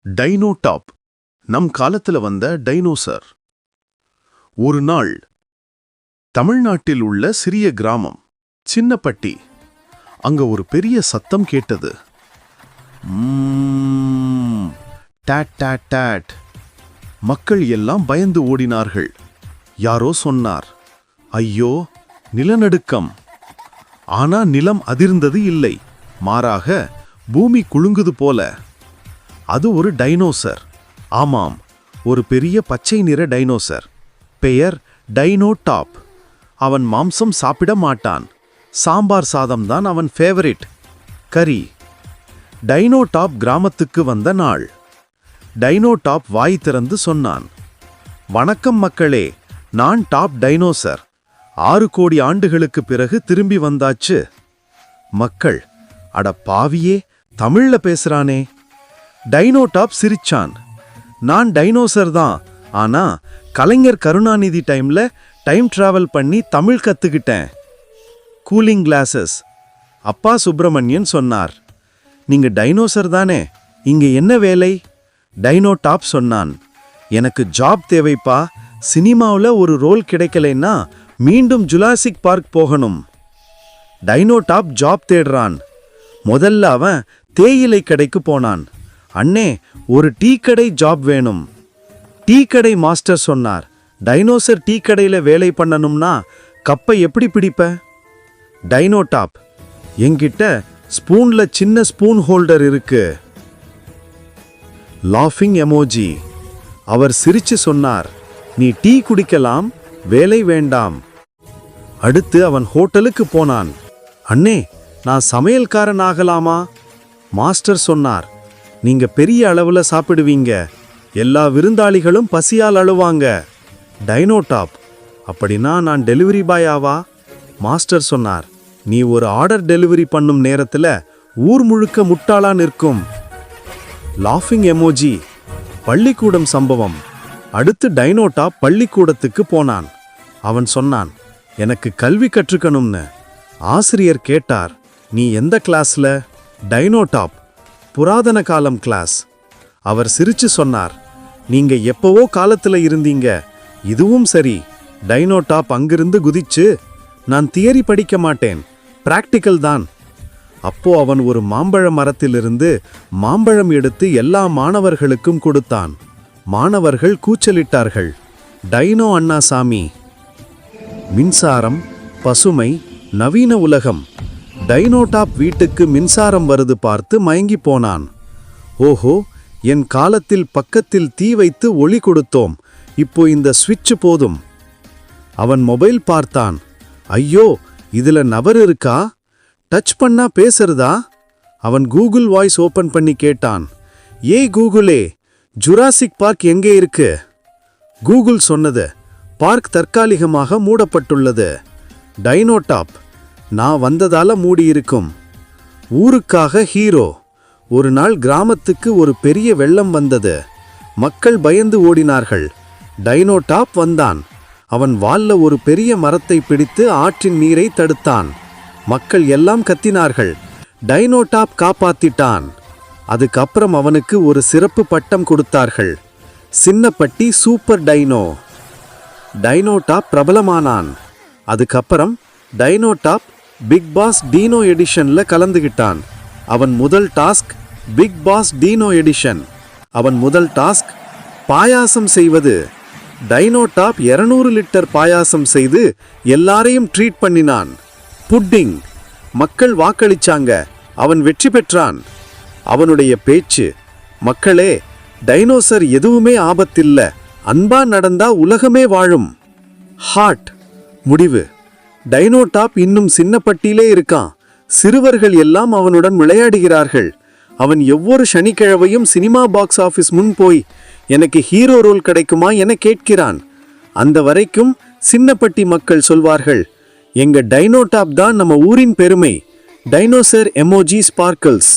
டைனோடாப் நம் காலத்துல வந்த டைனோசர். ஒரு நாள் தமிழ்நாட்டில் உள்ள சிறிய கிராமம் சின்னப்பட்டி. அங்க ஒரு பெரிய சத்தம் கேட்டது. Dot dot dot. மக்கள் எல்லாம் பயந்து ஓடினார்கள். யாரோ சொன்னார், ஐயோ, நிலநடுக்கம். ஆனா நிலம் அதிர்ந்தது இல்லை, மாறாக பூமி குலுங்குது போல. அது ஒரு டைனோசர். ஆமாம், ஒரு பெரிய பச்சை நிற டைனோசர். பெயர் டைனோடாப். அவன் மாம்சம் சாப்பிட மாட்டான். சாம்பார் சாதம் தான் அவன் ஃபேவரிட், கறி. டைனோடாப் கிராமத்துக்கு வந்த நாள். டைனோடாப் வாய் திறந்து சொன்னான், வணக்கம் மக்களே, நான் டாப் டைனோசர். 6 கோடி ஆண்டுகளுக்கு பிறகு திரும்பி வந்தாச்சு. மக்கள், அட பாவியே, தமிழ்ல பேசுறானே. டைனோடாப் சிரிச்சான். நான் டைனோசர் தான், ஆனா கலைஞர் கருணாநிதி டைம்ல டைம் டிராவல் பண்ணி தமிழ் கத்துக்கிட்டேன். Cooling classes. அப்பா சுப்பிரமணியன் சொன்னார், நீங்க டைனோசர் தானே, இங்க என்ன வேலை? டைனோடாப் சொன்னான், எனக்கு ஜாப் தேவைப்பா. சினிமாவில் ஒரு ரோல் கிடைக்கலைன்னா மீண்டும் ஜுராசிக் பார்க் போகணும். டைனோடாப் ஜாப் தேடுறான். முதல்ல அவன் தேயிலை கடைக்கு போனான். அண்ணே, ஒரு டீ கடை ஜாப் வேணும். டீ கடை மாஸ்டர் சொன்னார், டைனோசர் டீ கடையில வேலை பண்ணணும்னா கப்பை எப்படி பிடிப்ப? டைனோடாப், என்கிட்ட ஸ்பூன்ல சின்ன ஸ்பூன் ஹோல்டர் இருக்கு. லாஃபிங் எமோஜி. அவர் சிரிச்சு சொன்னார், நீ டீ குடிக்கலாம், வேலை வேண்டாம். அடுத்து அவன் ஹோட்டலுக்கு போனான். அண்ணே, நான் சமையல்காரன் ஆகலாமா? மாஸ்டர் சொன்னார், நீங்க பெரிய அளவுல சாப்பிடுவீங்க, எல்லா விருந்தாளிகளும் பசியால் அழுவாங்க. டைனோடாப், அப்படின்னா நான் டெலிவரி பாய் ஆவா? மாஸ்டர் சொன்னார், நீ ஒரு ஆர்டர் டெலிவரி பண்ணும் நேரத்துல ஊர் முழுக்க முட்டாளா நிற்கும். லாஃபிங் எமோஜி. பள்ளிக்கூடம் சம்பவம். அடுத்து டைனோடாப் பள்ளிக்கூடத்துக்கு போனான். அவன் சொன்னான், எனக்கு கல்வி கற்றுக்கணும்னு. ஆசிரியர் கேட்டார், நீ எந்த கிளாஸ்ல? டைனோடாப், புராதன காலம் கிளாஸ். அவர் சிரிச்சு சொன்னார், நீங்க எப்பவோ காலத்துல இருந்தீங்க, இதுவும் சரி. டைனோடாப் அங்கிருந்து குதிச்சு, நான் தியரி படிக்க மாட்டேன், பிராக்டிக்கல் தான். அப்போ அவன் ஒரு மாம்பழ மரத்திலிருந்து மாம்பழம் எடுத்து எல்லா மாணவர்களுக்கும் கொடுத்தான். மாணவர்கள் கூச்சலிட்டார்கள். டைனோ அண்ணாசாமி. மின்சாரம், பசுமை, நவீன உலகம். டைனோடாப் வீட்டுக்கு மின்சாரம் வருது பார்த்து மயங்கி போனான். ஓஹோ, என் காலத்தில் பக்கத்தில் தீ வைத்து ஒளி கொடுத்தோம், இப்போ இந்த ஸ்விட்ச் போதும். அவன் மொபைல் பார்த்தான். ஐயோ, இதுல நபர் இருக்கா? டச் பண்ணா பேசுறதா? அவன் கூகுள் வாய்ஸ் ஓபன் பண்ணி கேட்டான், ஏய் கூகுளே, ஜுராசிக் பார்க் எங்கே இருக்கு? கூகுள் சொன்னது, பார்க் தற்காலிகமாக மூடப்பட்டுள்ளது. டைனோடாப், நான் வந்ததால மூடியிருக்கும். ஊருக்காக ஹீரோ. ஒரு நாள் கிராமத்துக்கு ஒரு பெரிய வெள்ளம் வந்தது. மக்கள் பயந்து ஓடினார்கள். டைனோடாப் வந்தான். அவன் வால்ல ஒரு பெரிய மரத்தை பிடித்து ஆற்றின் நீரை தடுத்தான். மக்கள் எல்லாம் கத்தினார்கள். டைனோடாப் காப்பாத்திட்டான். அதுக்கப்புறம் அவனுக்கு ஒரு சிறப்பு பட்டம் கொடுத்தார்கள், சின்னப்பட்டி சூப்பர் டைனோ. டைனோடாப் பிரபலமானான். அதுக்கப்புறம் டைனோடாப் பிக் பாஸ் டீனோ எடிஷன்ல கலந்துகிட்டான். அவன் முதல் டாஸ்க் பிக் பாஸ் டீனோ எடிஷன். அவன் முதல் டாஸ்க் பாயாசம் செய்வது. டைனோடாப் 200 லிட்டர் பாயாசம் செய்து எல்லாரையும் ட்ரீட் பண்ணினான். புட்டிங். மக்கள் வாக்களிச்சாங்க, அவன் வெற்றி பெற்றான். அவனுடைய பேச்சு, மக்களே, டைனோசர் எதுவுமே ஆபத்தில்ல, அன்பா நடந்தா உலகமே வாழும். ஹார்ட். முடிவு. டைனோடாப் இன்னும் சின்னப்பட்டியிலே இருக்கான். சிறுவர்கள் எல்லாம் அவனுடன் விளையாடுகிறார்கள். அவன் ஒவ்வொரு சனிக்கிழமையும் சினிமா பாக்ஸ் ஆபீஸ் முன் போய் எனக்கு ஹீரோ ரோல் கிடைக்குமா என கேட்கிறான். அந்த வரைக்கும் சின்னப்பட்டி மக்கள் சொல்வார்கள், எங்க டைனோடாப் தான் நம்ம ஊரின் பெருமை. Dinosaur emoji sparkles.